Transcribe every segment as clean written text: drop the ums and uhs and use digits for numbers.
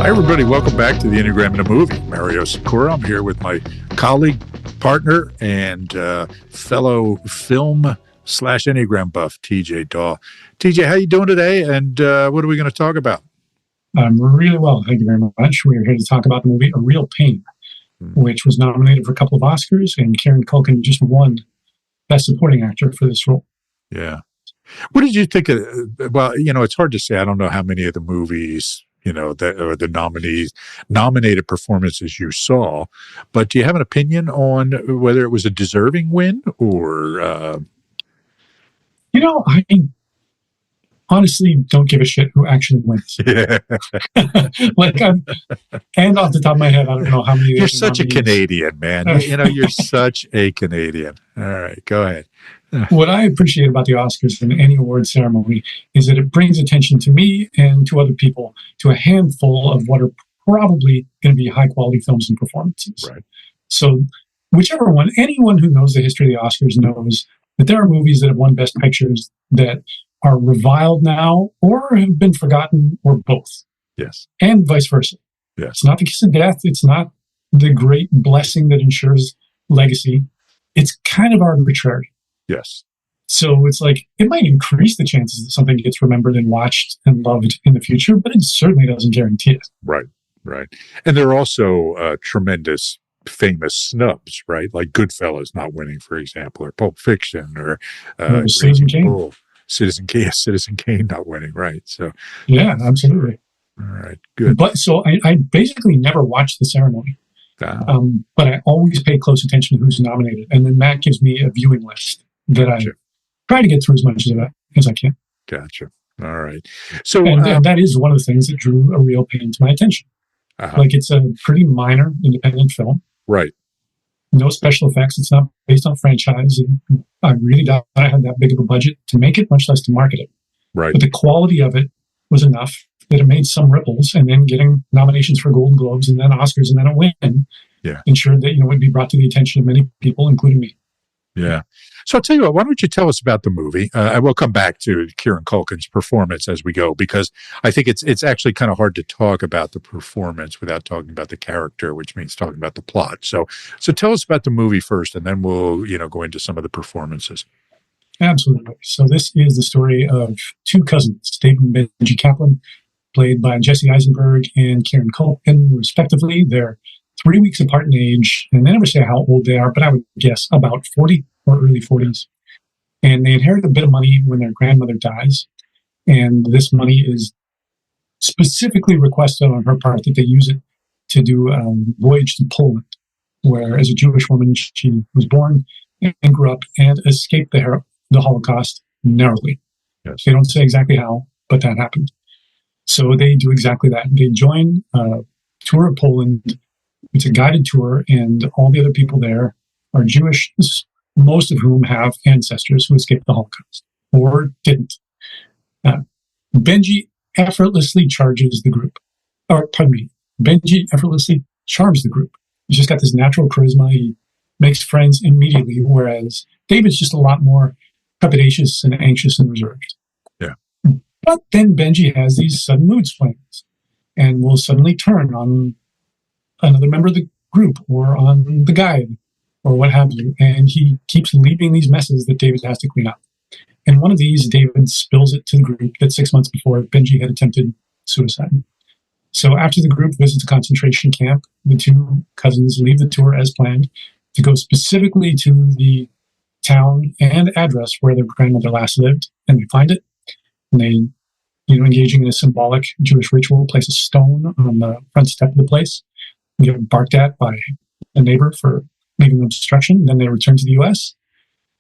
Hi, everybody. Welcome back to the Enneagram in a Movie. Mario Sikora. I'm here with my colleague, partner, and fellow film/Enneagram buff, TJ Daw. TJ, how you doing today? And what are we going to talk about? I'm really well. Thank you very much. We are here to talk about the movie A Real Pain, which was nominated for a couple of Oscars, and Kieran Culkin just won Best Supporting Actor for this role. Yeah. What did you think of, well, it's hard to say. I don't know how many of the movies, or the nominated performances you saw, but do you have an opinion on whether it was a deserving win or? I honestly don't give a shit who actually wins. Yeah. And off the top of my head, I don't know how many. You're such a Canadian, man. You're such a Canadian. All right, go ahead. What I appreciate about the Oscars and any award ceremony is that it brings attention to me and to other people to a handful of what are probably going to be high quality films and performances. Right. So whichever one, anyone who knows the history of the Oscars knows that there are movies that have won Best Pictures that are reviled now or have been forgotten or both. Yes. And vice versa. Yes. It's not the kiss of death. It's not the great blessing that ensures legacy. It's kind of arbitrary. Yes. So it's like, it might increase the chances that something gets remembered and watched and loved in the future, but it certainly doesn't guarantee it. Right. And there are also tremendous famous snubs, right? Like Goodfellas not winning, for example, or Pulp Fiction, or Citizen Kane. Citizen Kane not winning, right? So yeah, absolutely. All right, good. But so I basically never watched the ceremony, but I always pay close attention to who's nominated, and then that gives me a viewing list that I try to get through as much of that as I can. Gotcha. All right. So and that is one of the things that drew A Real Pain to my attention. Like, it's a pretty minor independent film. Right. No special effects. It's not based on franchise. And I really doubt I had that big of a budget to make it, much less to market it. Right. But the quality of it was enough that it made some ripples, and then getting nominations for Golden Globes and then Oscars and then a win ensured that, it would be brought to the attention of many people, including me. Yeah. So I'll tell you what, why don't you tell us about the movie? I will come back to Kieran Culkin's performance as we go, because I think it's actually kind of hard to talk about the performance without talking about the character, which means talking about the plot. So tell us about the movie first, and then we'll, go into some of the performances. Absolutely. So this is the story of two cousins, David and Benji Kaplan, played by Jesse Eisenberg and Kieran Culkin, respectively. They're 3 weeks apart in age, and they never say how old they are, but I would guess about 40 or early 40s. And they inherit a bit of money when their grandmother dies. And this money is specifically requested on her part that they use it to do a voyage to Poland, where as a Jewish woman, she was born and grew up and escaped the Holocaust narrowly. Yes. They don't say exactly how, but that happened. So they do exactly that. They join a tour of Poland. It's a guided tour, and all the other people there are Jewish, most of whom have ancestors who escaped the Holocaust or didn't. Benji effortlessly charges the group. Benji effortlessly charms the group. He's just got this natural charisma. He makes friends immediately, whereas David's just a lot more trepidatious and anxious and reserved. Yeah. But then Benji has these sudden mood swings and will suddenly turn on another member of the group or on the guide or what have you. And he keeps leaving these messes that David has to clean up. And one of these, David spills it to the group that 6 months before Benji had attempted suicide. So after the group visits a concentration camp, the two cousins leave the tour as planned to go specifically to the town and address where their grandmother last lived. And they find it. And they, engaging in a symbolic Jewish ritual, place a stone on the front step of the place, get barked at by a neighbor for leaving an obstruction. Then they return to the U.S.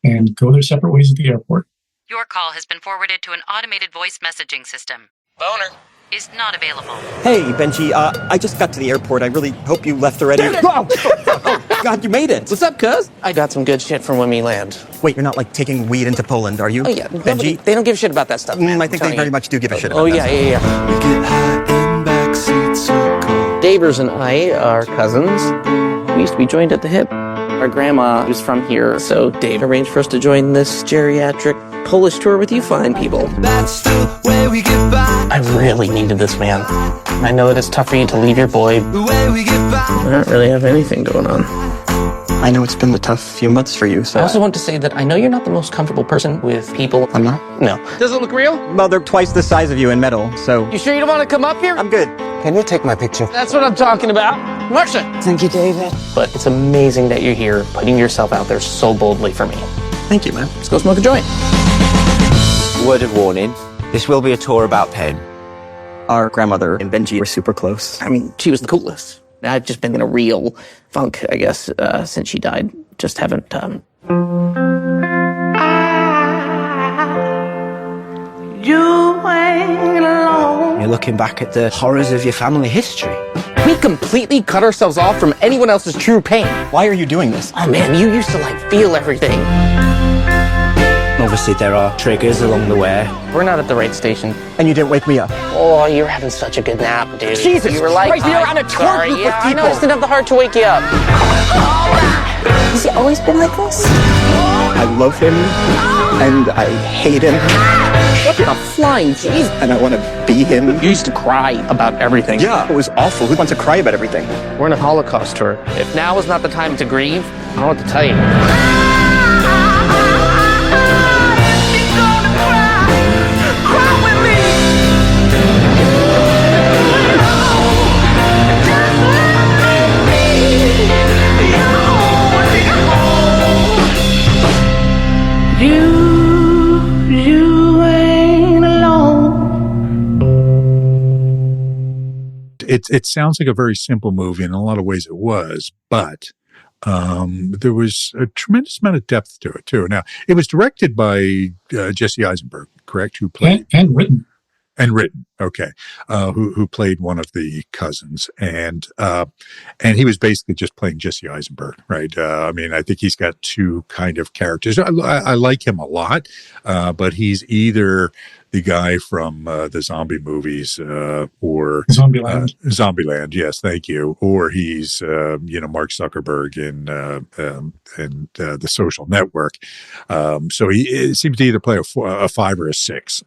and go their separate ways at the airport. Your call has been forwarded to an automated voice messaging system. Boner is not available. Hey, Benji, I just got to the airport. I really hope you left already. Oh, God, you made it. What's up, cuz? I got some good shit from when we land. Wait, you're not, taking weed into Poland, are you? Oh, yeah. Benji? They don't give a shit about that stuff, man. I think they very much do give a shit about that. Yeah. We get high in backseat circle. Davers and I are cousins. We used to be joined at the hip. Our grandma was from here, so Dave arranged for us to join this geriatric Polish tour with you fine people. That's the way we get by. really needed this man. I know that it's tough for you to leave your boy. I don't really have anything going on. I know it's been a tough few months for you, so... I also want to say that I know you're not the most comfortable person with people. I'm not? No. Does it look real? Well, they're twice the size of you in metal, so... You sure you don't want to come up here? I'm good. Can you take my picture? That's what I'm talking about. Marcia! Thank you, David. But it's amazing that you're here, putting yourself out there so boldly for me. Thank you, man. Let's go smoke a joint. Word of warning, this will be a tour about pain. Our grandmother and Benji were super close. I mean, she was the coolest. I've just been in a real funk, I guess, since she died. Just haven't, You're looking back at the horrors of your family history. We completely cut ourselves off from anyone else's true pain. Why are you doing this? Oh man, you used to feel everything. Obviously, there are triggers along the way. We're not at the right station. And you didn't wake me up. Oh, you were having such a good nap, dude. Jesus you were like, Christ, you're on a tour sorry. group Yeah, of I know, I people. just didn't have the heart to wake you up. Has he always been like this? I love him, and I hate him, What the flying jeez. and I want to be him. You used to cry about everything. Yeah, it was awful. Who wants to cry about everything? We're in a Holocaust tour. If now is not the time to grieve, I don't know what to tell you. It sounds like a very simple movie, and in a lot of ways it was, but there was a tremendous amount of depth to it too. Now, it was directed by Jesse Eisenberg, correct? Who played And written. and written, okay, who played one of the cousins, and he was basically just playing Jesse Eisenberg, right? I mean, I think he's got two kind of characters. I like him a lot, but he's either the guy from the zombie movies or Zombieland. Zombieland, yes, thank you, or he's Mark Zuckerberg in the Social Network. So he seems to either play a 5 or a 6,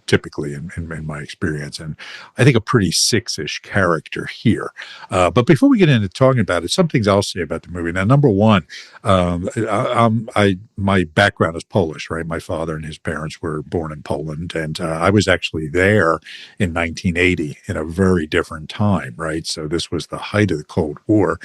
typically in my experience, and I think a pretty 6-ish character here. But before we get into talking about it, some things I'll say about the movie. Now, number one, my background is Polish, right? My father and his parents were born in Poland, and I was actually there in 1980 in a very different time, right? So this was the height of the Cold War.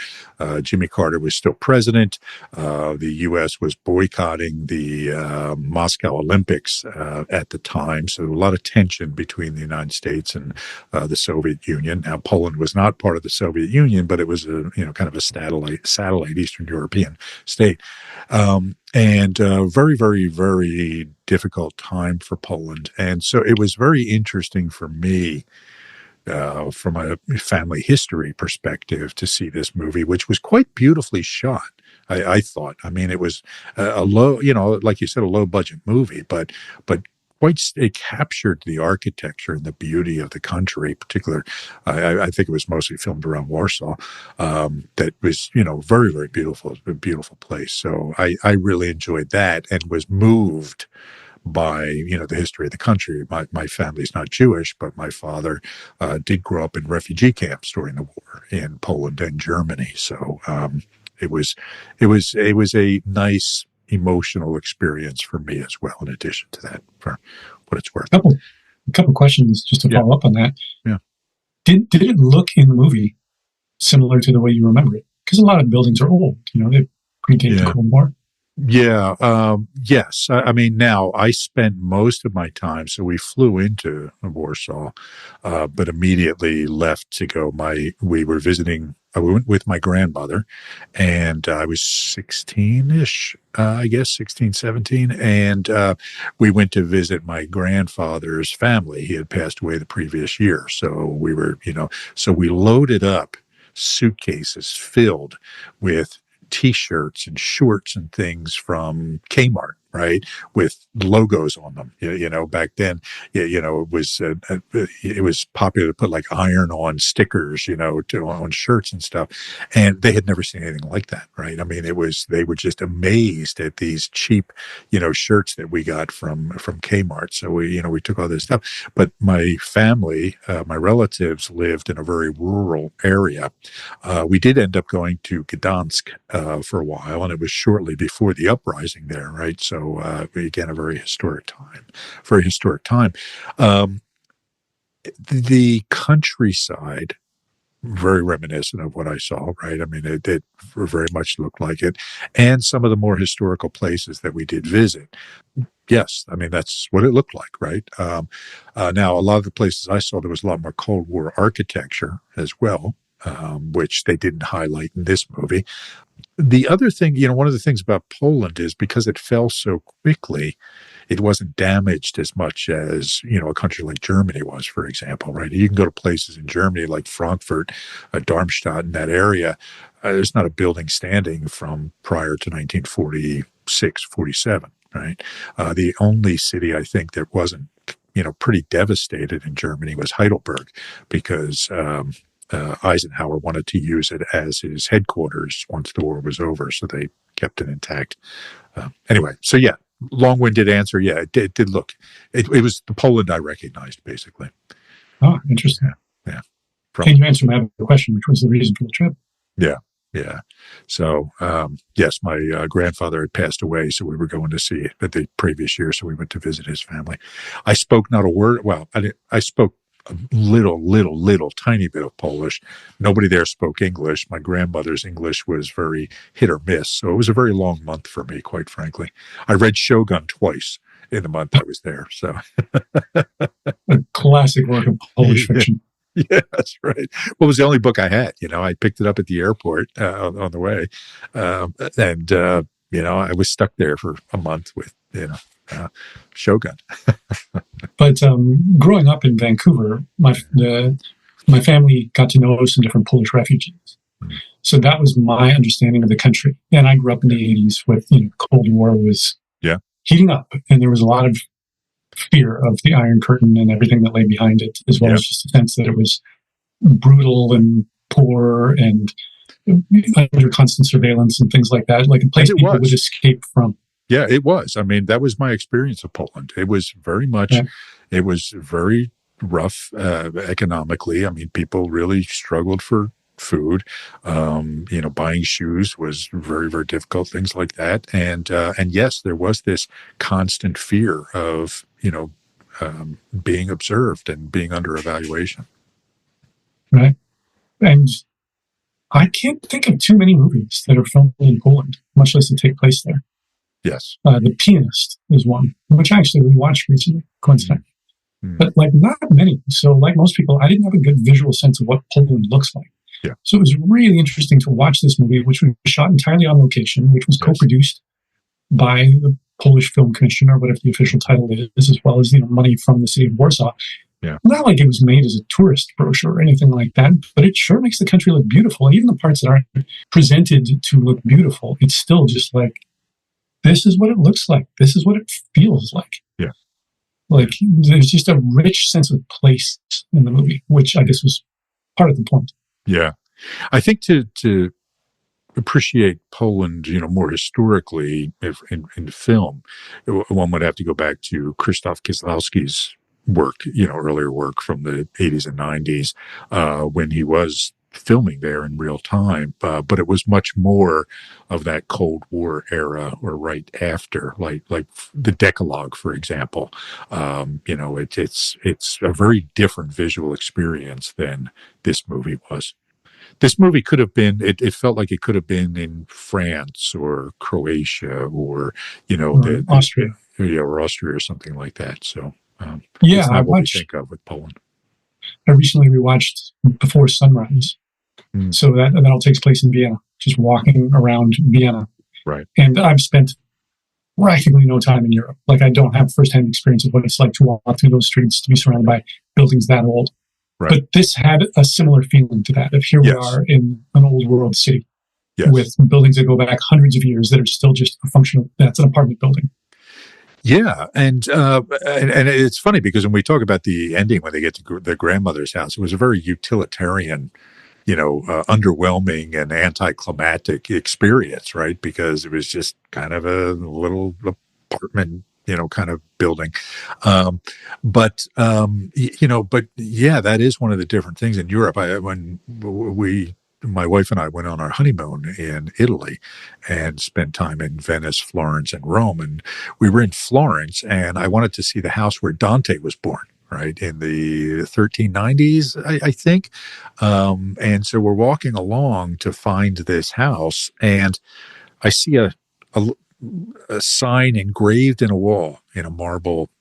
Jimmy Carter was still president. The U.S. was boycotting the Moscow Olympics at the time, so a lot of tension between the United States and the Soviet Union. Now, Poland was not part of the Soviet Union, but it was kind of a satellite Eastern European state. And very, very, very difficult time for Poland. And so it was very interesting for me from a family history perspective to see this movie, which was quite beautifully shot. I thought. I mean, it was a low, like you said, a low budget movie, but it captured the architecture and the beauty of the country. Particular, I think it was mostly filmed around Warsaw. That was, very, very beautiful. It was a beautiful place. So I really enjoyed that and was moved by, the history of the country. My family's not Jewish, but my father did grow up in refugee camps during the war in Poland and Germany. So it was a nice emotional experience for me as well, in addition to that, for what it's worth. A couple questions just to follow up on that. Yeah. Did it look in the movie similar to the way you remember it? Because a lot of buildings are old, they predate the Cold War. Yeah. Yes. I mean, now I spent most of my time, so we flew into Warsaw, but immediately left to go. We were visiting, we went with my grandmother, and I was 16-ish, I guess, 16, 17. And we went to visit my grandfather's family. He had passed away the previous year. So we were, so we loaded up suitcases filled with T-shirts and shorts and things from Kmart, right, with logos on them. Back then, it was popular to put like iron-on stickers, on shirts and stuff, and they had never seen anything like that, right? I mean, they were just amazed at these cheap, shirts that we got from Kmart. So we took all this stuff, but my family, my relatives lived in a very rural area. We did end up going to Gdansk for a while, and it was shortly before the uprising there, right? So again, a very historic time. The countryside, very reminiscent of what I saw, right? I mean, it very much looked like it. And some of the more historical places that we did visit, yes, I mean, that's what it looked like, right? Now, a lot of the places I saw, there was a lot more Cold War architecture as well, which they didn't highlight in this movie. The other thing, one of the things about Poland is because it fell so quickly, it wasn't damaged as much as, a country like Germany was, for example, right? You can go to places in Germany like Frankfurt, Darmstadt, in that area. There's not a building standing from prior to 1946, 47, right? The only city I think that wasn't, pretty devastated in Germany was Heidelberg, because Eisenhower wanted to use it as his headquarters once the war was over, so they kept it intact. Anyway, so yeah, long-winded answer. Yeah, it did look. It was the Poland I recognized, basically. Oh, interesting. Yeah. And you answered my other question, which was the reason for the trip. Yeah. So, yes, my grandfather had passed away, so we were going to see it the previous year, so we went to visit his family. I spoke not a word. Well, I spoke a little tiny bit of Polish. Nobody there spoke English. My grandmother's English was very hit or miss. So it was a very long month for me, quite frankly. I read Shogun twice in the month I was there. So a classic work of Polish fiction. Yeah, that's right. Well, it was the only book I had. I picked it up at the airport on the way. I was stuck there for a month with, Shogun. But growing up in Vancouver, my family got to know some different Polish refugees. So that was my understanding of the country. And I grew up in the 80s with, the Cold War was heating up. And there was a lot of fear of the Iron Curtain and everything that lay behind it, as well as just a sense that it was brutal and poor and under constant surveillance and things like that, like a place people would escape from. Yeah, it was. I mean, that was my experience of Poland. It was very much, it was very rough economically. I mean, people really struggled for food. Buying shoes was very, very difficult, things like that. And yes, there was this constant fear of, being observed and being under evaluation. Right. And I can't think of too many movies that are filmed in Poland, much less that take place there. Yes. The Pianist is one, which I actually rewatched recently, coincidentally. But not many. So like most people, I didn't have a good visual sense of what Poland looks like. Yeah. So it was really interesting to watch this movie, which was shot entirely on location, which was co-produced by the Polish Film Commission, or whatever the official title is, as well as money from the city of Warsaw. Yeah. Not like it was made as a tourist brochure or anything like that, but it sure makes the country look beautiful. Even the parts that aren't presented to look beautiful, it's still just like, this is what it looks like. This is what it feels like. Yeah. Like there's just a rich sense of place in the movie, which I guess was part of the point. Yeah. I think to appreciate Poland, more historically in film, one would have to go back to Krzysztof Kieslowski's work, earlier work from the 80s and 90s, when he was filming there in real time. But it was much more of that Cold War era or right after, like the Decalogue, for example. It's a very different visual experience than this movie was. This movie could have been, it felt like it could have been in France or Croatia or, Austria. Or Austria or something like that. So, it's not what we think of with Poland. I recently rewatched Before Sunrise. So that all takes place in Vienna, just walking around Vienna. Right. And I've spent practically no time in Europe. Like I don't have firsthand experience of what it's like to walk through those streets, to be surrounded by buildings that old. Right. But this had a similar feeling to that. Of here we are in an old world city with buildings that go back hundreds of years that are still just a function of, that's an apartment building. Yeah, and it's funny because when we talk about the ending when they get to their grandmother's house, it was a very utilitarian, underwhelming and anticlimactic experience, right? Because it was just kind of a little apartment, kind of building. But yeah, that is one of the different things in Europe. When my wife and I went on our honeymoon in Italy and spent time in Venice, Florence, and Rome. And we were in Florence, and I wanted to see the house where Dante was born, right, in the 1390s, I think. And so we're walking along to find this house, and I see a sign engraved in a wall, in a marble,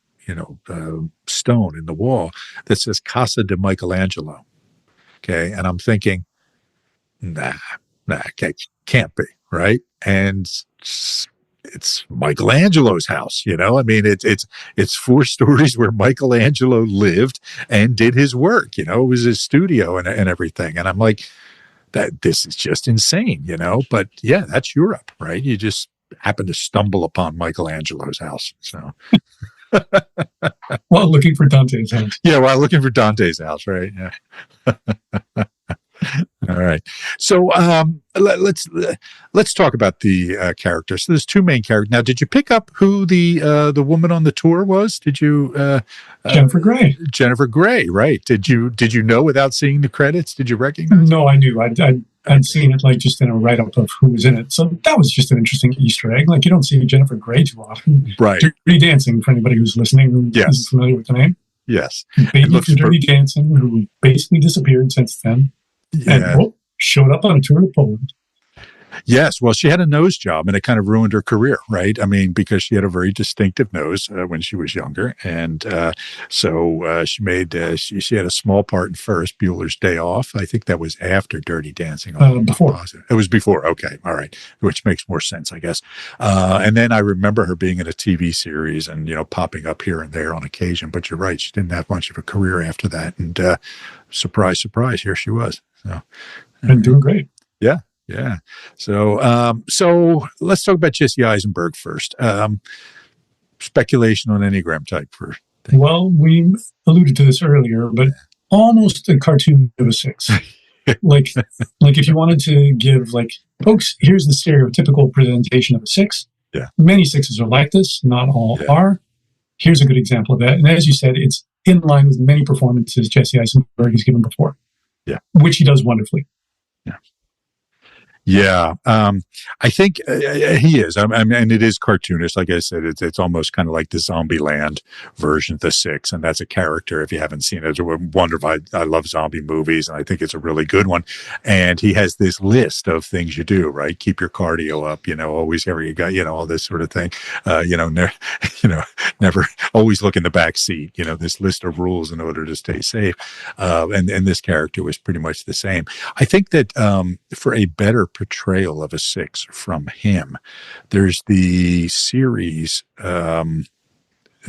stone in the wall that says Casa de Michelangelo. Okay. And I'm thinking, nah, can't be, right? And it's Michelangelo's house, I mean, it's 4 stories where Michelangelo lived and did his work. It was his studio and everything. And I'm like, this is just insane, But yeah, that's Europe, right? You just happen to stumble upon Michelangelo's house. So, While looking for Dante's house. yeah, while looking for Dante's house, right? Yeah. All right. So let's talk about the characters. So there's 2 main characters. Now, did you pick up who the woman on the tour was? Did you? Jennifer Grey. Jennifer Grey, right? Did you know without seeing the credits? Did you recognize? No, I knew. I'd seen it like just in a write up of who was in it. So that was just an interesting Easter egg. Like you don't see Jennifer Grey too often. Right. Dirty Dancing, for anybody who's listening who isn't familiar with the name. Yes. Baby from Dirty Dancing, who basically disappeared since then. Yeah. And showed up on a tour to Poland. Yes. Well, she had a nose job and it kind of ruined her career, right? I mean, because she had a very distinctive nose when she was younger. And so she made, she had a small part in Ferris Bueller's Day Off. I think that was after Dirty Dancing. Before. It was before. Okay. All right. Which makes more sense, I guess. And then I remember her being in a TV series and, popping up here and there on occasion. But you're right. She didn't have much of a career after that. And surprise, surprise, here she was. So, and doing great. Yeah. Yeah. So let's talk about Jesse Eisenberg first. Speculation on Enneagram type first. Well, we alluded to this earlier, but almost a cartoon of a 6. like if you wanted to give folks, here's the stereotypical presentation of a 6. Yeah. Many 6s are like this. Not all are. Here's a good example of that. And as you said, it's in line with many performances Jesse Eisenberg has given before. Yeah. Which he does wonderfully. Yeah. Yeah, I think he is. I mean, and it is cartoonish. Like I said, it's almost kind of like the Zombieland version of the 6, and that's a character. If you haven't seen it, it's wonderful. I love zombie movies, and I think it's a really good one. And he has this list of things you do, right? Keep your cardio up. Always carry you got, all this sort of thing. Never always look in the back seat. This list of rules in order to stay safe. And this character was pretty much the same. I think that for a better portrayal of a 6 from him, there's the series, the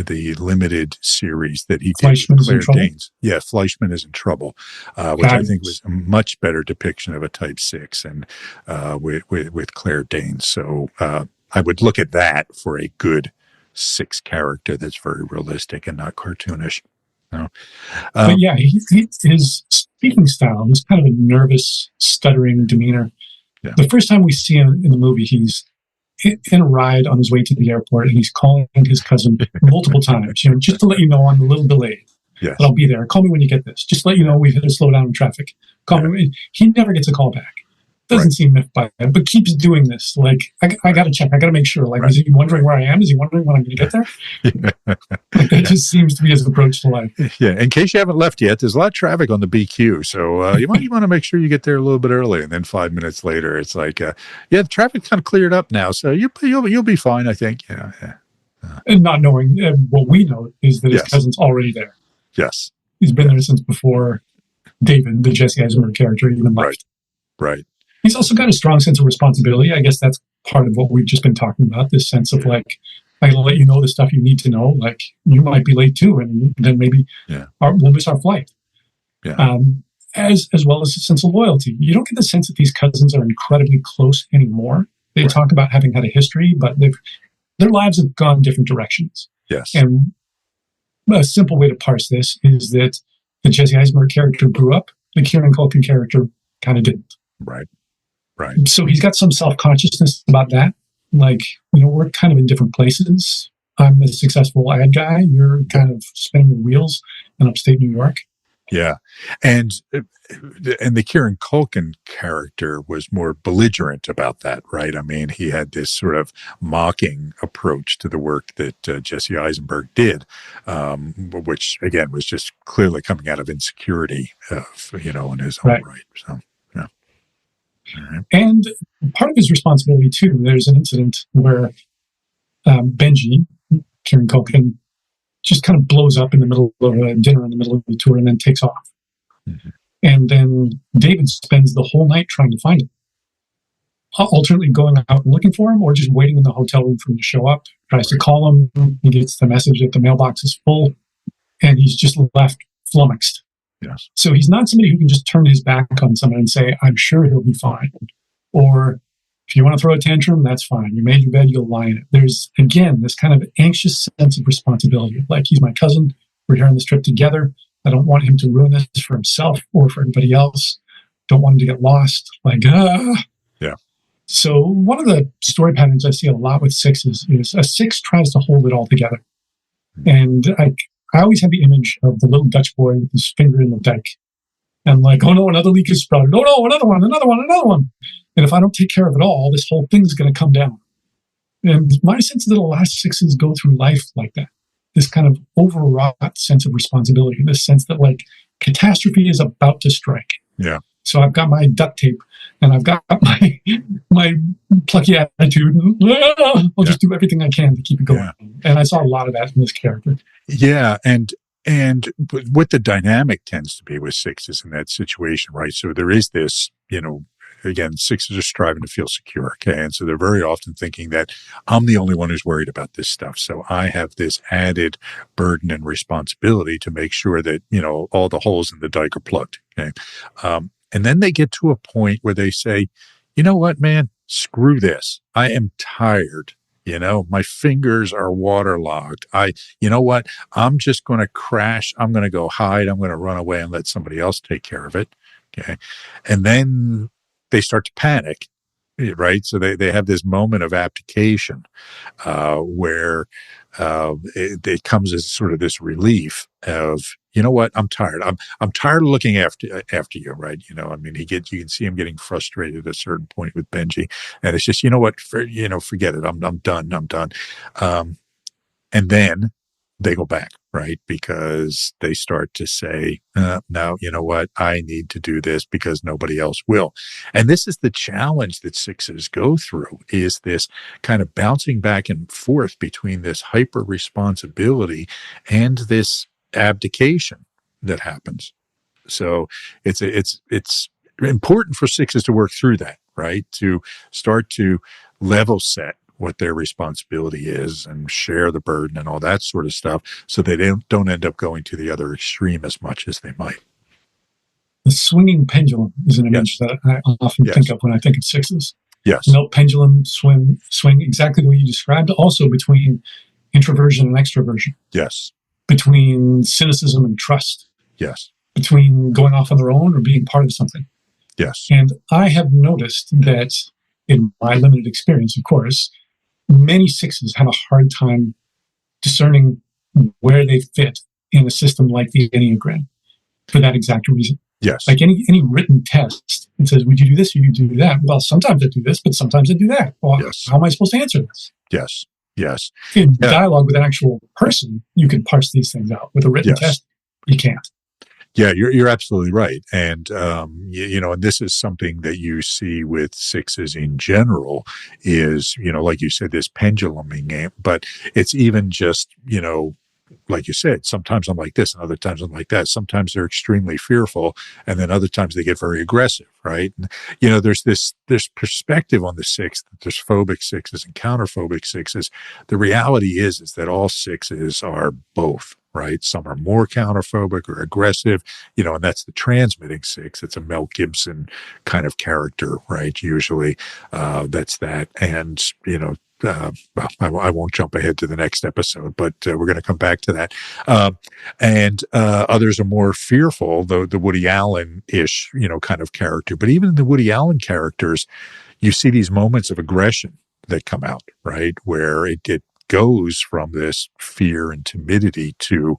limited series that he did with Claire Danes. Yeah, Fleischman is in Trouble, which I think was a much better depiction of a type 6 and with Claire Danes. So I would look at that for a good 6 character that's very realistic and not cartoonish. But yeah, his speaking style is kind of a nervous, stuttering demeanor. Yeah. The first time we see him in the movie, he's in a ride on his way to the airport, and he's calling his cousin multiple times, just to let you know I'm a little delayed. Yes. But I'll be there. Call me when you get this. Just to let you know we've hit a slowdown in traffic. Call me. He never gets a call back. Doesn't seem miffed by it, but keeps doing this. I got to check. I got to make sure. Is he wondering where I am? Is he wondering when I'm going to get there? That just seems to be his approach to life. Yeah. In case you haven't left yet, there's a lot of traffic on the BQ, so you want to make sure you get there a little bit early. And then 5 minutes later, it's like, the traffic kind of cleared up now, so you'll be fine, I think. Yeah. And not knowing what we know is that his cousin's already there. Yes. He's been there since before David, the Jesse Eisenberg character, even left. Right. He's also got a strong sense of responsibility. I guess that's part of what we've just been talking about, this sense of I gotta let you know the stuff you need to know. You might be late too, and then maybe we'll miss our flight. Yeah. As well as a sense of loyalty. You don't get the sense that these cousins are incredibly close anymore. They talk about having had a history, but their lives have gone different directions. Yes. And a simple way to parse this is that the Jesse Eisenberg character grew up, the Kieran Culkin character kind of didn't. Right. Right. So he's got some self-consciousness about that. Like, we're kind of in different places. I'm a successful ad guy. You're kind of spinning your wheels in upstate New York. Yeah. And the Kieran Culkin character was more belligerent about that, right? I mean, he had this sort of mocking approach to the work that Jesse Eisenberg did, which, again, was just clearly coming out of insecurity, in his own right. So, yeah. Right. And part of his responsibility, too, there's an incident where Benji, Kieran Culkin, just kind of blows up in the middle of a dinner in the middle of the tour and then takes off. Mm-hmm. And then David spends the whole night trying to find him, alternately going out and looking for him or just waiting in the hotel room for him to show up, tries to call him. He gets the message that the mailbox is full and he's just left flummoxed. Yes. So he's not somebody who can just turn his back on someone and say, I'm sure he'll be fine. Or if you want to throw a tantrum, that's fine. You made your bed, you'll lie in it. There's, again, this kind of anxious sense of responsibility. Like, he's my cousin. We're here on this trip together. I don't want him to ruin this for himself or for anybody else. Don't want him to get lost. Yeah. So one of the story patterns I see a lot with sixes is a six tries to hold it all together. And I always have the image of the little Dutch boy with his finger in the dike. And like, oh no, another leak is sprouted. Oh no, another one. And if I don't take care of it all, this whole thing's going to come down. And my sense is that a lot of sixes go through life like that. This kind of overwrought sense of responsibility, this sense that like catastrophe is about to strike. Yeah. So I've got my duct tape and I've got my plucky attitude. I'll just do everything I can to keep it going. Yeah. And I saw a lot of that in this character. Yeah. And what the dynamic tends to be with sixes in that situation, right? So there is this, again, sixes are striving to feel secure, okay? And so they're very often thinking that I'm the only one who's worried about this stuff. So I have this added burden and responsibility to make sure that, all the holes in the dike are plugged, okay? And then they get to a point where they say, you know what, man, screw this. I am tired. My fingers are waterlogged. You know what? I'm just going to crash. I'm going to go hide. I'm going to run away and let somebody else take care of it. Okay. And then they start to panic, right? So they have this moment of abdication where it comes as sort of this relief of, you know what? I'm tired. I'm tired of looking after you, right? You can see him getting frustrated at a certain point with Benji, and it's just, you know what? Forget it. I'm done. And then they go back, right? Because they start to say, no, you know what? I need to do this because nobody else will. And this is the challenge that sixes go through, is this kind of bouncing back and forth between this hyper responsibility and this abdication that happens. So it's important for sixes to work through that, right? To start to level set what their responsibility is and share the burden and all that sort of stuff, so they don't end up going to the other extreme as much as they might. The swinging pendulum is an image that I often think of when I think of sixes. Yes. Pendulum swing exactly the way you described, also between introversion and extroversion. Yes. Between cynicism and trust. Yes. Between going off on their own or being part of something. Yes. And I have noticed that in my limited experience, of course, many sixes have a hard time discerning where they fit in a system like the Enneagram for that exact reason. Yes. Like any written test, it says, would you do this or you do that? Well, sometimes I do this, but sometimes I do that. Well, how am I supposed to answer this? Yes. Yes. In dialogue with an actual person, you can parse these things out. With a written test, you can't. Yeah, you're absolutely right. And, and this is something that you see with sixes in general is, like you said, this penduluming game, but it's even just, like you said, sometimes I'm like this and other times I'm like that. Sometimes they're extremely fearful and then other times they get very aggressive, right? And, there's this perspective on the six, that there's phobic sixes and counterphobic sixes. The reality is that all sixes are both. Right. Some are more counterphobic or aggressive, and that's the transmitting six. It's a Mel Gibson kind of character, right? Usually that's that. And, well, I won't jump ahead to the next episode, but we're going to come back to that. And others are more fearful, the Woody Allen-ish, kind of character. But even in the Woody Allen characters, you see these moments of aggression that come out, right? Where it goes from this fear and timidity to,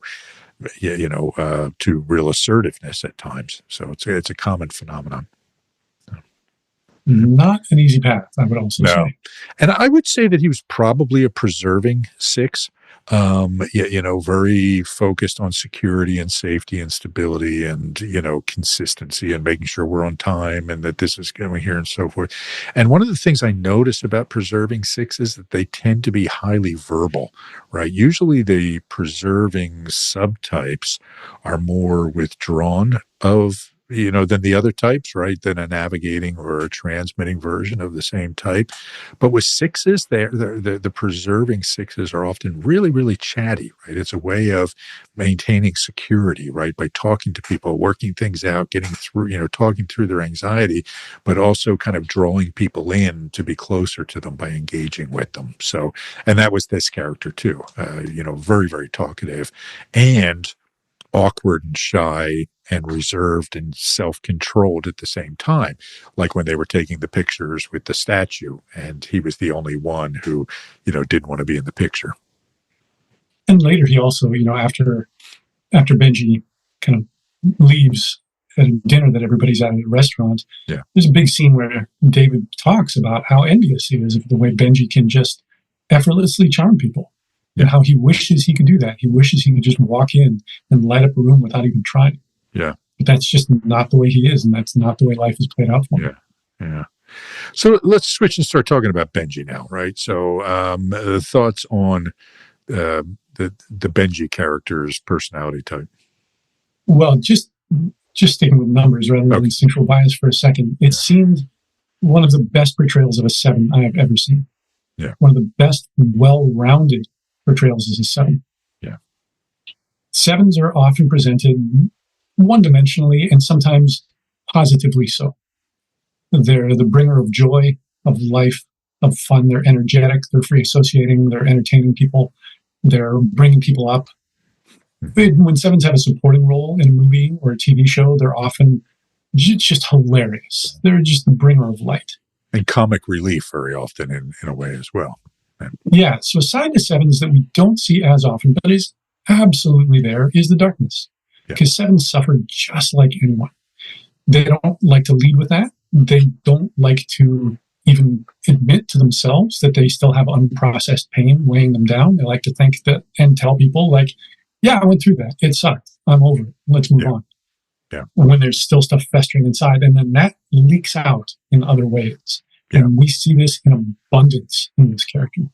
to real assertiveness at times. So it's a common phenomenon. Not an easy path, I would also say. And I would say that he was probably a preserving 6, very focused on security and safety and stability and, consistency and making sure we're on time and that this is going here and so forth. And one of the things I notice about preserving 6 is that they tend to be highly verbal, right? Usually the preserving subtypes are more withdrawn of than the other types, right? Than a navigating or a transmitting version of the same type. But with 6s, the preserving 6s are often really, really chatty, right? It's a way of maintaining security, right? By talking to people, working things out, getting through, talking through their anxiety, but also kind of drawing people in to be closer to them by engaging with them. So, and that was this character too, very, very talkative and awkward and shy and reserved and self-controlled at the same time, like when they were taking the pictures with the statue and he was the only one who, didn't want to be in the picture. And later he also, after Benji kind of leaves at a dinner that everybody's at a restaurant, there's a big scene where David talks about how envious he is of the way Benji can just effortlessly charm people. And how he wishes he could do that. He wishes he could just walk in and light up a room without even trying. Yeah. But that's just not the way he is, and that's not the way life is played out for him. Yeah. So let's switch and start talking about Benji now, right? So thoughts on the Benji character's personality type? Well, just sticking with numbers rather than instinctual bias for a second, it seemed one of the best portrayals of a 7 I have ever seen. Yeah. One of the best well-rounded portrayals is a 7. Yeah. 7s are often presented one-dimensionally and sometimes positively so. They're the bringer of joy, of life, of fun. They're energetic. They're free associating. They're entertaining people. They're bringing people up. When 7s have a supporting role in a movie or a TV show, they're often just hilarious. They're just the bringer of light. And comic relief very often in a way as well. Yeah, so aside to 7s that we don't see as often, but is absolutely there, is the darkness. Because 7s suffer just like anyone. They don't like to lead with that. They don't like to even admit to themselves that they still have unprocessed pain weighing them down. They like to think that and tell people like, yeah, I went through that. It sucked. I'm over it. Let's move on. Yeah. When there's still stuff festering inside. And then that leaks out in other ways. Yeah. And we see this in abundance in this character.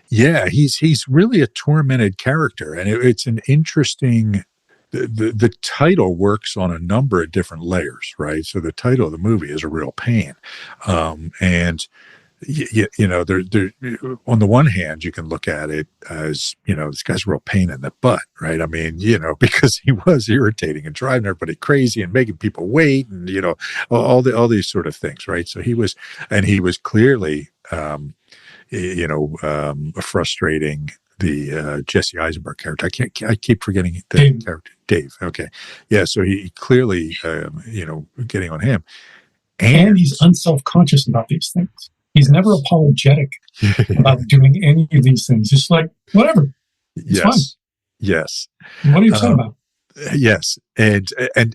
Yeah, he's really a tormented character. And it's an interesting... The title works on a number of different layers, right? So the title of the movie is a real pain. And there on the one hand, you can look at it as, this guy's a real pain in the butt, right? I mean, because he was irritating and driving everybody crazy and making people wait and, all these sort of things, right? So he was clearly, frustrating the Jesse Eisenberg character. I keep forgetting the character. Dave. Okay. Yeah. So he clearly, getting on him. And he's unself-conscious about these things. He's never apologetic about doing any of these things. Just like, whatever. It's fun. Yes. What are you upset about? Yes. And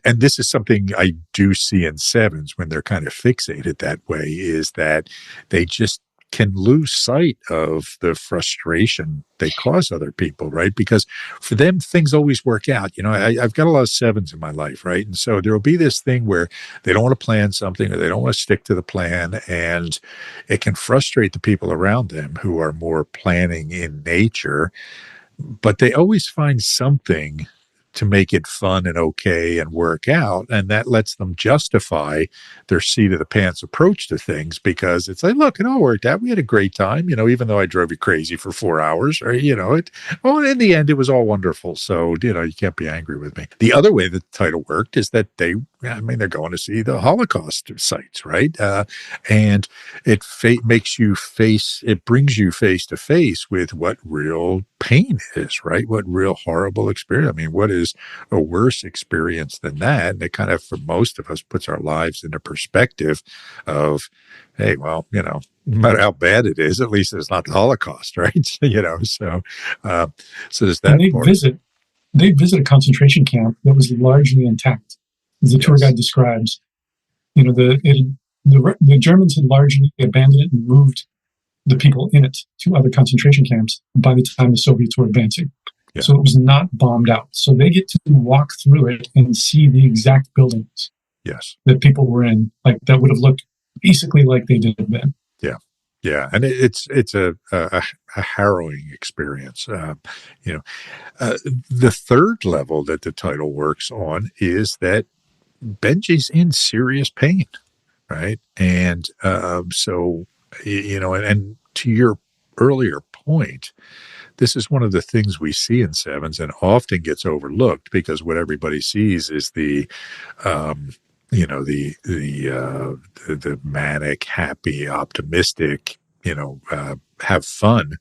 this is something I do see in 7s when they're kind of fixated that way, is that they just can lose sight of the frustration they cause other people, right? Because for them, things always work out. I've got a lot of 7s in my life, right? And so there will be this thing where they don't want to plan something or they don't want to stick to the plan, and it can frustrate the people around them who are more planning in nature, but they always find something to make it fun and okay and work out. And that lets them justify their seat of the pants approach to things, because it's like, look, it all worked out. We had a great time, even though I drove you crazy for 4 hours, or, in the end, it was all wonderful. So, you can't be angry with me. The other way that the title worked is that they're going to see the Holocaust sites, right? And it brings you face to face with what real pain is, right? What real horrible experience. I mean, what is a worse experience than that? And it kind of, for most of us, puts our lives into perspective of, hey, well, no matter how bad it is, at least it's not the Holocaust, right? So there's that. And they visit a concentration camp that was largely intact, as the tour guide describes. The Germans had largely abandoned it and moved the people in it to other concentration camps by the time the Soviets were advancing. Yeah. So it was not bombed out. So they get to walk through it and see the exact buildings that people were in, like that would have looked basically like they did then. Yeah. Yeah. And it's a harrowing experience. The third level that the title works on is that Benji's in serious pain, right? And and to your earlier point, this is one of the things we see in Sevens and often gets overlooked, because what everybody sees is the manic, happy, optimistic, have fun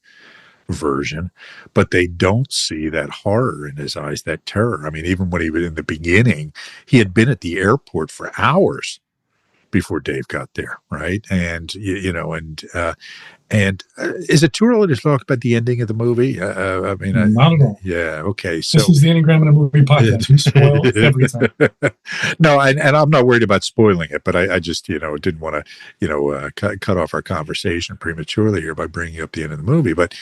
version, but they don't see that horror in his eyes, that terror. I mean, even when he was in the beginning, he had been at the airport for hours before Dave got there, right? And is it too early to talk about the ending of the movie? Not at all. Yeah, okay. So this is the Enneagram in a Movie podcast. We spoil everything. No, and I'm not worried about spoiling it, but I just didn't want to cut off our conversation prematurely here by bringing up the end of the movie. But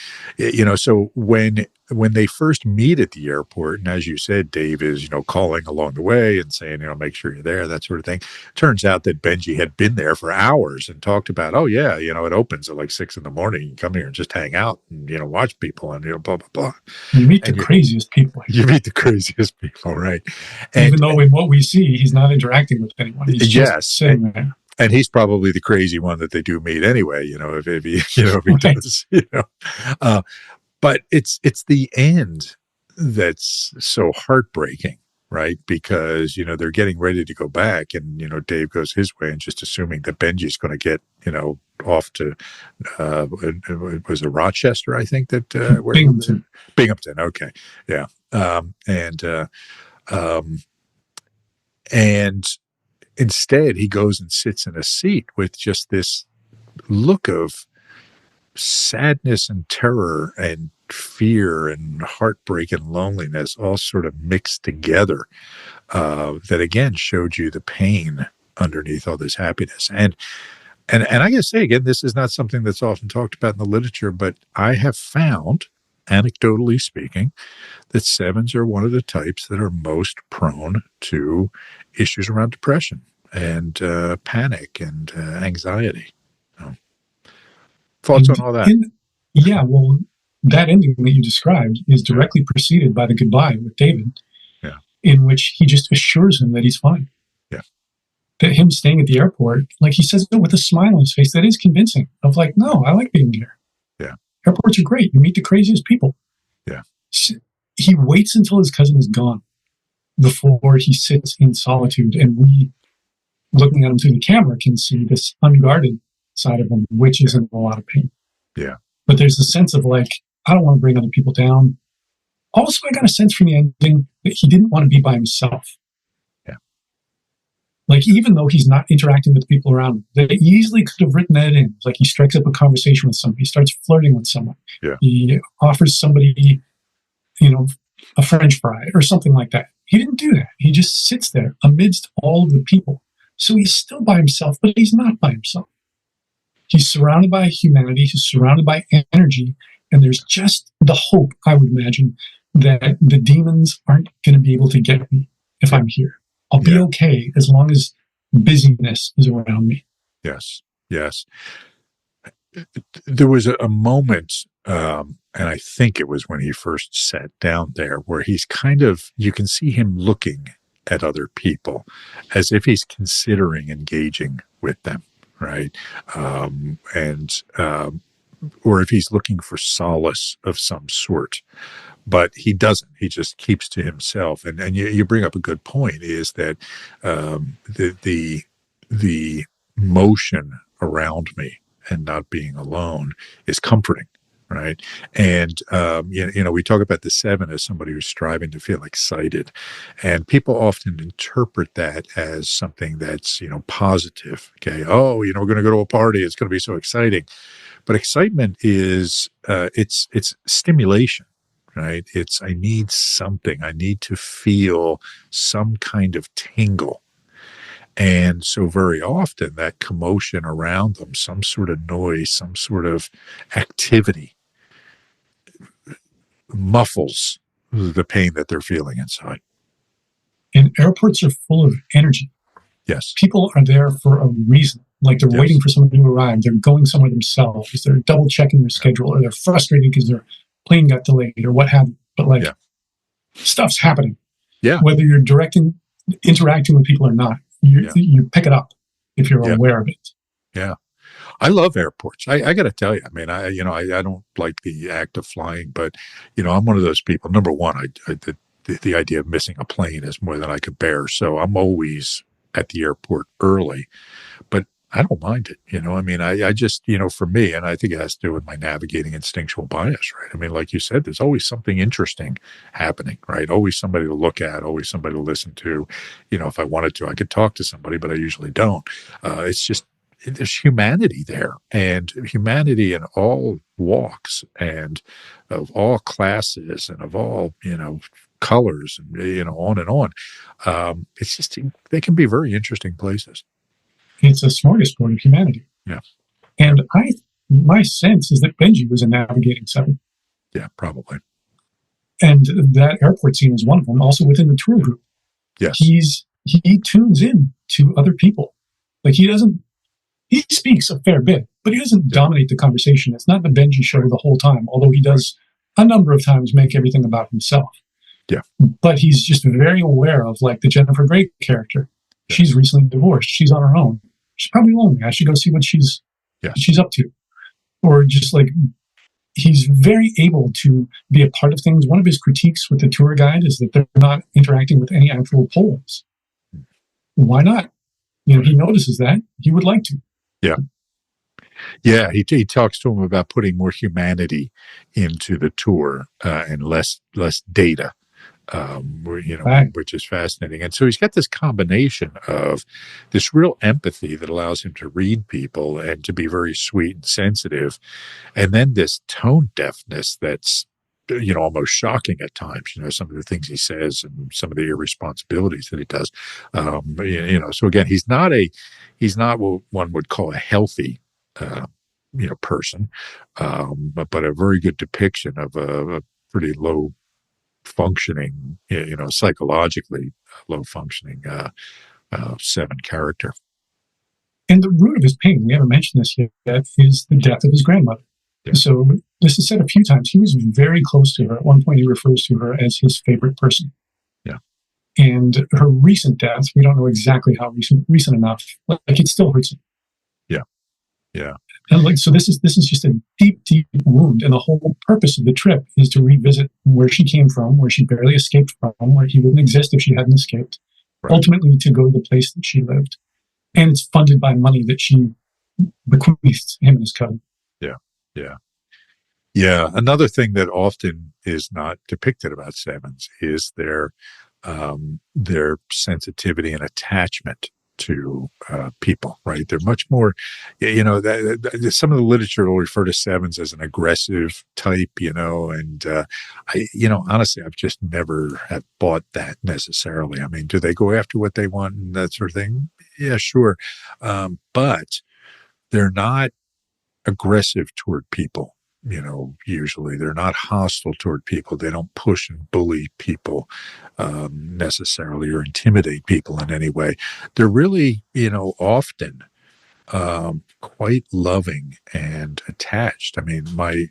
so when they first meet at the airport, and as you said, Dave is calling along the way and saying make sure you're there, that sort of thing. Turns out that Benji had been there for hours and talked about, it opens at like 6 in the morning. You come here and just hang out and watch people and blah blah blah. You meet the craziest people. You meet the craziest people, right? Even though in what we see, he's not interacting with anyone. He's just sitting there. And he's probably the crazy one that they do meet anyway. If he does. But it's the end that's so heartbreaking, right? Because they're getting ready to go back, and Dave goes his way, and just assuming that Benji's going to get off to was it Rochester? I think that Binghamton. Okay, yeah, and instead he goes and sits in a seat with just this look of sadness and terror and fear and heartbreak and loneliness all sort of mixed together, that again showed you the pain underneath all this happiness. And I gotta say again, this is not something that's often talked about in the literature, but I have found, anecdotally speaking, that sevens are one of the types that are most prone to issues around depression and panic and anxiety. Thoughts on all that? That ending that you described is directly preceded by the goodbye with David, in which he just assures him that he's fine. Yeah. That him staying at the airport, like he says it with a smile on his face, that is convincing. Of like, no, I like being here. Yeah. Airports are great. You meet the craziest people. Yeah. He waits until his cousin is gone before he sits in solitude, and we, looking at him through the camera, can see this unguarded side of him, which is in a lot of pain. Yeah. But there's a sense of like, I don't want to bring other people down. Also, I got a sense from the ending that he didn't want to be by himself. Yeah. Like, even though he's not interacting with people around him, they easily could have written that in. It's like he strikes up a conversation with somebody, he starts flirting with someone. Yeah. He offers somebody, a French fry or something like that. He didn't do that. He just sits there amidst all of the people. So he's still by himself, but he's not by himself. He's surrounded by humanity. He's surrounded by energy. And there's just the hope, I would imagine, that the demons aren't going to be able to get me if I'm here. I'll be okay as long as busyness is around me. Yes. Yes. There was a moment and I think it was when he first sat down there, where he's kind of, you can see him looking at other people as if he's considering engaging with them, right? Or if he's looking for solace of some sort, but he doesn't. He just keeps to himself. And you bring up a good point, is that the motion around me and not being alone is comforting, right? And we talk about the 7 as somebody who's striving to feel excited, and people often interpret that as something that's positive. Okay, oh, we're going to go to a party; it's going to be so exciting. But excitement is it's stimulation, right? It's, I need something. I need to feel some kind of tingle. And so very often that commotion around them, some sort of noise, some sort of activity, muffles the pain that they're feeling inside. And airports are full of energy. Yes. People are there for a reason. Like they're waiting for someone to arrive. They're going somewhere themselves. They're double checking their schedule, or they're frustrated because their plane got delayed or what have you. But stuff's happening. Yeah. Whether you're interacting with people or not, you pick it up if you're aware of it. Yeah. I love airports. I got to tell you, I mean, I don't like the act of flying, but I'm one of those people. Number one, the idea of missing a plane is more than I could bear. So I'm always at the airport early, but I don't mind it. I mean, I just, for me, and I think it has to do with my navigating instinctual bias, right? I mean, like you said, there's always something interesting happening, right? Always somebody to look at, always somebody to listen to. If I wanted to, I could talk to somebody, but I usually don't. It's just, there's humanity there, and humanity in all walks and of all classes and of all, colors and, on and on. It's just, they can be very interesting places. It's a smorgasbord of humanity. Yeah. And my sense is that Benji was a navigating 7. Yeah, probably. And that airport scene is one of them, also within the tour group. Yes. He tunes in to other people. Like he speaks a fair bit, but he doesn't dominate the conversation. It's not the Benji show the whole time, although he does a number of times make everything about himself. Yeah. But he's just very aware of, like, the Jennifer Grey character. Yeah. She's recently divorced. She's on her own. She's probably lonely. I should go see what she's up to. Or just like, he's very able to be a part of things. One of his critiques with the tour guide is that they're not interacting with any actual Poles. Why not? He notices that. He would like to. Yeah. Yeah, he talks to him about putting more humanity into the tour and less data, Right. which is fascinating. And so he's got this combination of this real empathy that allows him to read people and to be very sweet and sensitive, and then this tone deafness that's almost shocking at times. Some of the things he says and some of the irresponsibilities that he does. So again, he's not what one would call a healthy person, but a very good depiction of a pretty low functioning, psychologically low functioning 7 character. And the root of his pain, we haven't mentioned this yet, is the death of his grandmother. Yeah. So this is said a few times. He was very close to her. At one point, he refers to her as his favorite person. Yeah. And her recent death, we don't know exactly how recent enough. Like, it still hurts him. Yeah. Yeah. And so this is just a deep, deep wound. And the whole purpose of the trip is to revisit where she came from, where she barely escaped from, where he wouldn't exist if she hadn't escaped. Right. Ultimately, to go to the place that she lived. And it's funded by money that she bequeathed him and his cousin. Yeah. Yeah. Yeah. Another thing that often is not depicted about 7s is their sensitivity and attachment to people, right? They're much more, some of the literature will refer to 7s as an aggressive type, and honestly, I've just never have bought that necessarily. I mean, do they go after what they want and that sort of thing? Yeah, sure. But they're not aggressive toward people. Usually they're not hostile toward people. They don't push and bully people necessarily, or intimidate people in any way. They're really, often quite loving and attached. I mean, my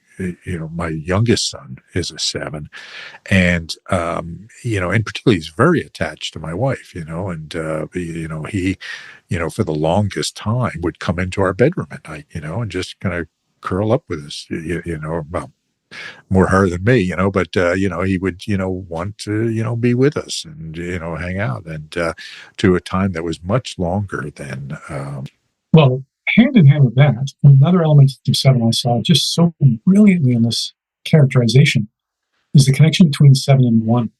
youngest son is a 7, and and particularly he's very attached to my wife. He, for the longest time would come into our bedroom at night, and just kind of curl up with us. Well, more her than me, but he would, want to, be with us and, hang out, and to a time that was much longer than. Well, hand in hand with that, another element of 7 I saw just so brilliantly in this characterization is the connection between 7 and 1.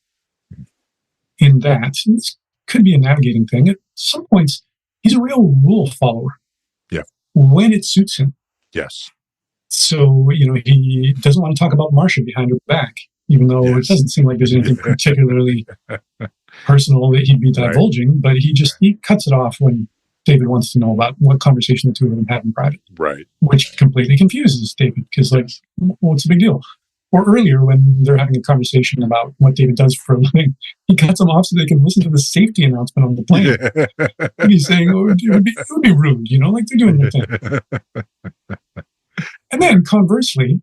In that, this could be a navigating thing. At some points, he's a real rule follower. Yeah. When it suits him. Yes. So, he doesn't want to talk about Marcia behind her back, even though it doesn't seem like there's anything particularly personal that he'd be divulging, but he cuts it off when David wants to know about what conversation the two of them had in private. Right. Which completely confuses David, because, what's the big deal? Or earlier, when they're having a conversation about what David does for a living, he cuts them off so they can listen to the safety announcement on the plane. And he's saying, it would be rude, like they're doing their thing. And then conversely,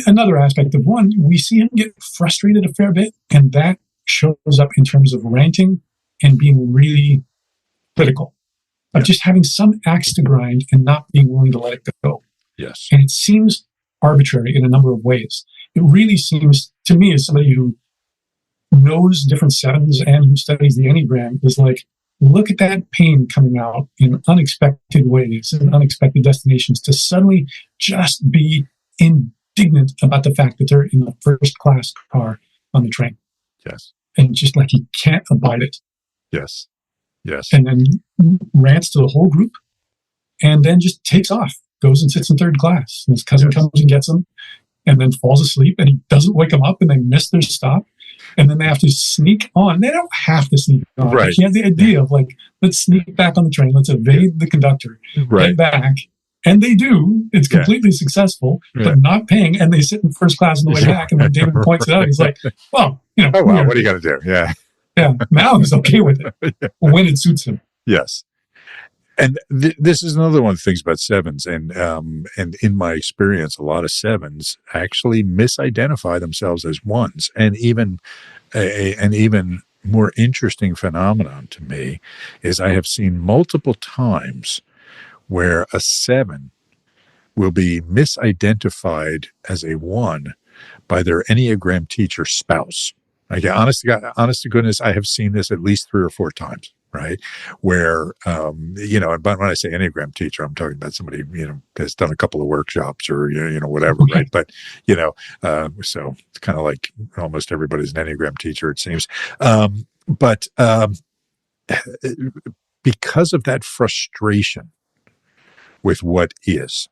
another aspect of 1, we see him get frustrated a fair bit, and that shows up in terms of ranting and being really critical, of just having some axe to grind and not being willing to let it go. Yes. And it seems arbitrary in a number of ways. It really seems to me, as somebody who knows different 7s and who studies the Enneagram, is like, look at that pain coming out in unexpected ways and unexpected destinations, to suddenly just be indignant about the fact that they're in the first class car on the train. Yes. And just like he can't abide it. Yes. Yes. And then rants to the whole group, and then just takes off, goes and sits in 3rd class. And his cousin comes and gets him, and then falls asleep, and he doesn't wake him up, and they miss their stop. And then they have to sneak on. They don't have to sneak on. Right. He has the idea of let's sneak back on the train. Let's evade the conductor. Right. Get back. And they do. It's completely successful, but not paying. And they sit in first class on the way back. And when David points it out, he's like, well, oh, wow, what are you going to do? Yeah. Yeah. Now he's okay with it when it suits him. Yes. And this is another one of the things about 7s, and in my experience, a lot of 7s actually misidentify themselves as 1s, and even an even more interesting phenomenon to me is I have seen multiple times where a 7 will be misidentified as a 1 by their Enneagram teacher spouse. Like, honest to goodness, I have seen this at least 3 or 4 times. Right. Where, but when I say Enneagram teacher, I'm talking about somebody, has done a couple of workshops or, whatever. Right. But, so it's kind of like almost everybody's an Enneagram teacher, it seems. But because of that frustration with what is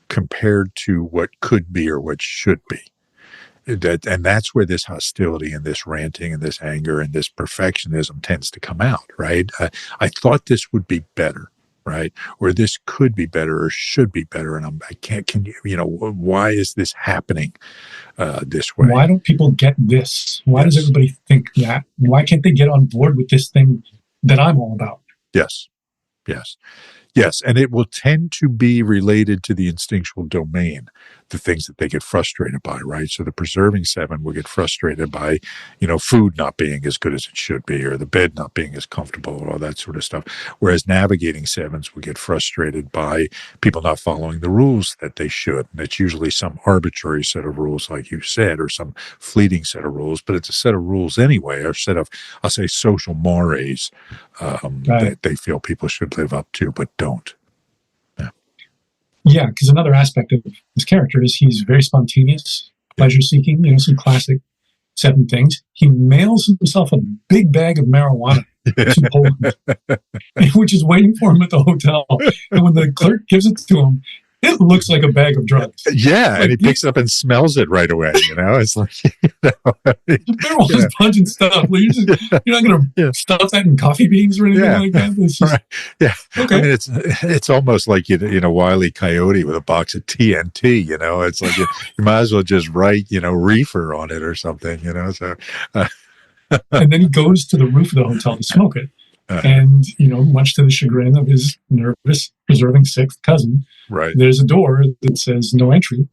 compared to what could be or what should be, and that's where this hostility and this ranting and this anger and this perfectionism tends to come out, right? I thought this would be better, right? Or this could be better or should be better, and why is this happening this way? Why don't people get this? Why does everybody think that? Why can't they get on board with this thing that I'm all about? Yes. Yes, and it will tend to be related to the instinctual domain, the things that they get frustrated by, right? So the preserving 7 will get frustrated by, food not being as good as it should be, or the bed not being as comfortable, or all that sort of stuff. Whereas navigating 7s will get frustrated by people not following the rules that they should. And it's usually some arbitrary set of rules, like you said, or some fleeting set of rules, but it's a set of rules anyway, or a set of, I'll say, social mores that they feel people should live up to, but don't. Yeah, because another aspect of his character is he's very spontaneous, pleasure-seeking, some classic 7 things. He mails himself a big bag of marijuana to Poland, which is waiting for him at the hotel. And when the clerk gives it to him, it looks like a bag of drugs. Yeah, and he picks up and smells it right away. It's like, they're all this pungent stuff. You're not going to stuff that in coffee beans or anything like that. It's just, right. Yeah. Okay. I mean, it's almost like Wile E. Coyote with a box of TNT. It's like you might as well just write reefer on it or something. So. And then he goes to the roof of the hotel to smoke it. And, much to the chagrin of his nervous, preserving sixth cousin, right. there's a door that says no entry.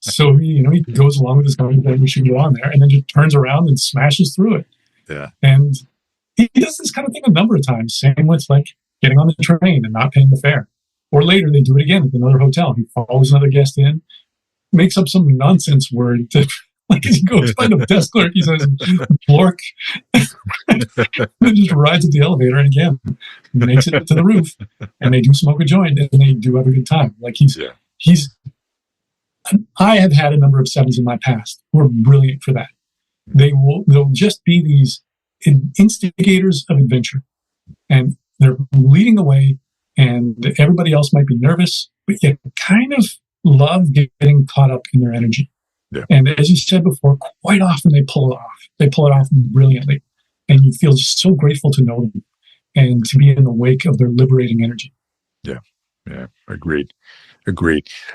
So, he goes along with his comment that we should go on there, and then just turns around and smashes through it. Yeah. And he does this kind of thing a number of times. Same with like getting on the train and not paying the fare. Or later they do it again at another hotel. He follows another guest in, makes up some nonsense word to, like as he goes by the desk clerk, he says, "Blork," and then just rides at the elevator and again makes it to the roof. And they do smoke a joint and they do have a good time. Like he's. I have had a number of sevens in my past who are brilliant for that. They'll just be these instigators of adventure, and they're leading the way. And everybody else might be nervous, but yet kind of love getting caught up in their energy. Yeah. And as you said before, quite often they pull it off. They pull it off brilliantly. And you feel just so grateful to know them and to be in the wake of their liberating energy. Yeah. Yeah. Agreed.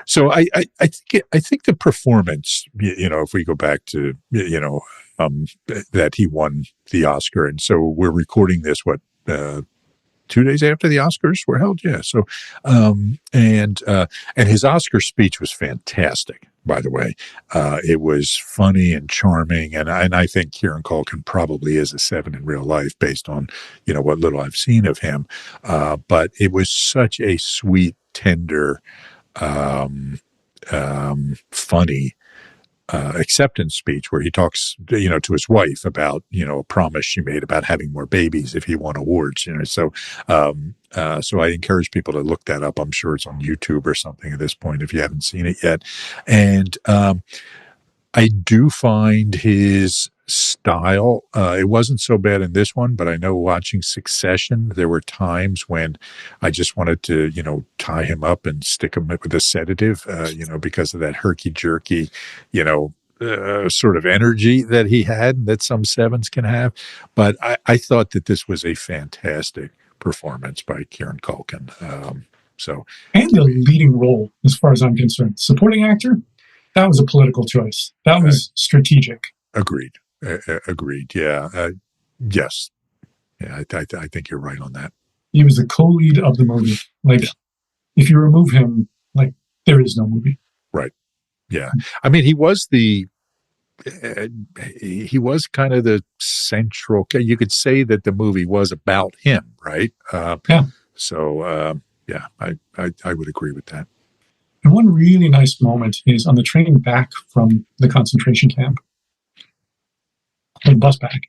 So I think the performance, if we go back to, that he won the Oscar. And so we're recording this, 2 days after the Oscars were held. Yeah. So, and his Oscar speech was fantastic, by the way. It was funny and charming. And I think Kieran Culkin probably is a 7 in real life based on, what little I've seen of him. But it was such a sweet, tender, funny, acceptance speech where he talks, to his wife about, a promise she made about having more babies if he won awards, So I encourage people to look that up. I'm sure it's on YouTube or something at this point if you haven't seen it yet. And I do find his style, it wasn't so bad in this one, but I know watching Succession, there were times when I just wanted to, tie him up and stick him with a sedative, because of that herky-jerky, sort of energy that he had that some sevens can have. But I thought that this was a fantastic performance by Kieran Culkin. And the leading role, as far as I'm concerned, supporting actor, that was a political choice. That was strategic. Agreed. Yeah. Yes. Yeah. I think you're right on that. He was the co-lead of the movie. Like, if you remove him, like, there is no movie. Right. Yeah. I mean, he was kind of the central. You could say that the movie was about him, right? Yeah. So, I would agree with that. And one really nice moment is on the train back from the concentration camp, the bus back.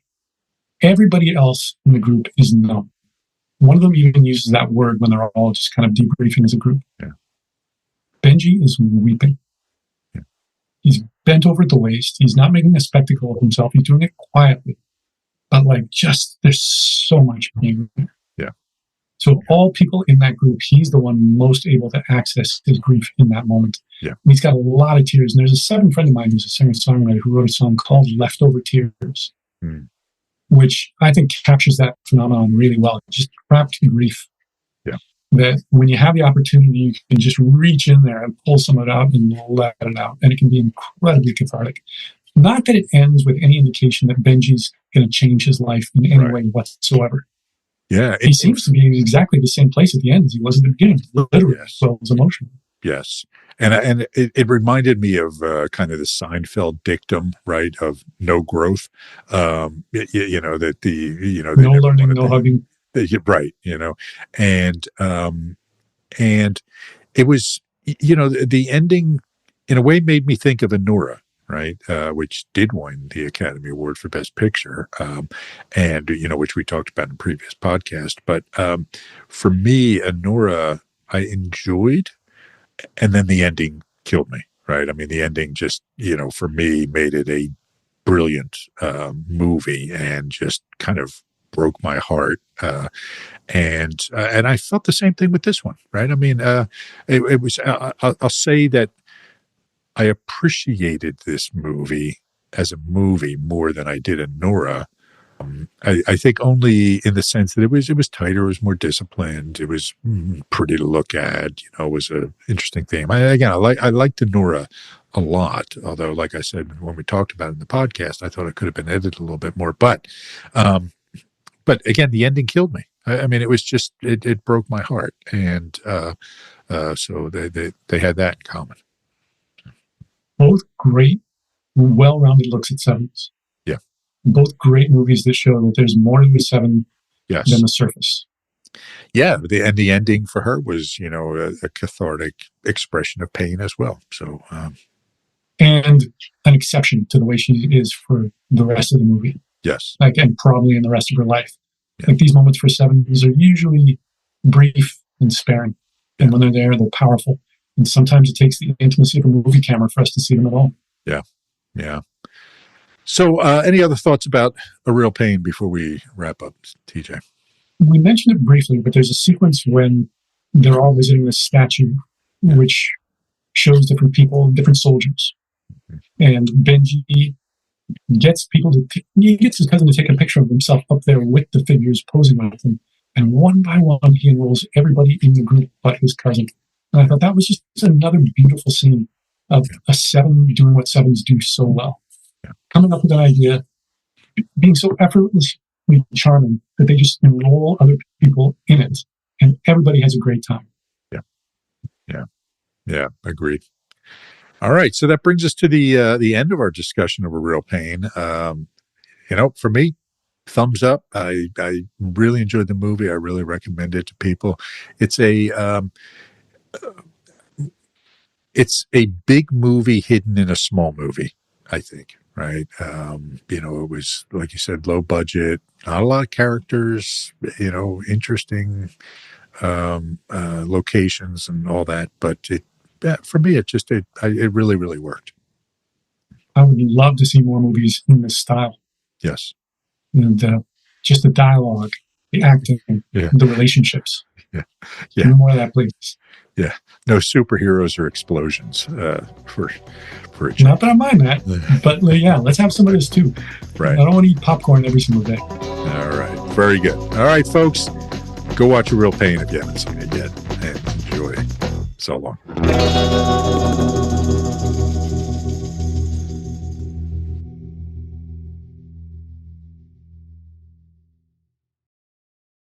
Everybody else in the group is numb. One of them even uses that word when they're all just kind of debriefing as a group. Yeah. Benji is weeping. Yeah. He's bent over at the waist. He's not making a spectacle of himself. He's doing it quietly. But there's so much pain there. Yeah. So all people in that group, he's the one most able to access his grief in that moment. Yeah. And he's got a lot of tears. And there's a seven friend of mine who's a singer-songwriter who wrote a song called Leftover Tears, which I think captures that phenomenon really well. Just trapped grief. Yeah. That when you have the opportunity, you can just reach in there and pull some of it out and let it out. And it can be incredibly cathartic. Not that it ends with any indication that Benji's going to change his life in any way whatsoever. Yeah. He seems to be in exactly the same place at the end as he was at the beginning, literally, as well as emotionally. Yes. And it reminded me of kind of the Seinfeld dictum, right, of no growth. That no learning, no hugging. Right. And it was, the ending in a way made me think of Enura, right, which did win the Academy Award for Best Picture, and which we talked about in a previous podcast. But for me, Enura, I enjoyed, and then the ending killed me. Right, I mean, the ending just for me made it a brilliant movie and just kind of broke my heart. And I felt the same thing with this one. Right, I mean, it was. I'll say that I appreciated this movie as a movie more than I did Enura. I think only in the sense that it was tighter, it was more disciplined, it was pretty to look at, it was an interesting theme. I liked Enura a lot, although, like I said, when we talked about it in the podcast, I thought it could have been edited a little bit more. But But again, the ending killed me. I mean, it was just it broke my heart, and so they had that in common. Both great, well-rounded looks at sevens. Yeah. Both great movies that show that there's more to a seven Yes. than the surface. Yeah, the ending for her was, a cathartic expression of pain as well. So, and an exception to the way she is for the rest of the movie. yes, And probably in the rest of her life. Yeah. Like these moments for sevens are usually brief and sparing, and when they're there, they're powerful. And sometimes it takes the intimacy of a movie camera for us to see them at all. yeah. So, any other thoughts about A Real Pain before we wrap up, TJ? We mentioned it briefly, but there's a sequence when they're all visiting this statue, which shows different people, different soldiers. And Benji gets he gets his cousin to take a picture of himself up there with the figures posing with him. And one by one, he enrolls everybody in the group but his cousin. And I thought that was just another beautiful scene of a seven doing what sevens do so well. Coming up with an idea, being so effortlessly charming that they just enroll other people in it, and everybody has a great time. Yeah, agreed. All right, so that brings us to the end of our discussion of A Real Pain. For me, thumbs up. I really enjoyed the movie. I really recommend it to people. It's a big movie hidden in a small movie, I think. Right. It was, like you said, low budget, not a lot of characters, interesting locations and all that. But for me, it really, really worked. I would love to see more movies in this style. Yes. And just the dialogue, the acting, the relationships. Yeah. More of that, please. Yeah. No superheroes or explosions for a change. Not that I mind that, but let's have some of this too. Right. I don't want to eat popcorn every single day. All right. Very good. All right, folks. Go watch A Real Pain if you haven't seen it yet, and enjoy. So long.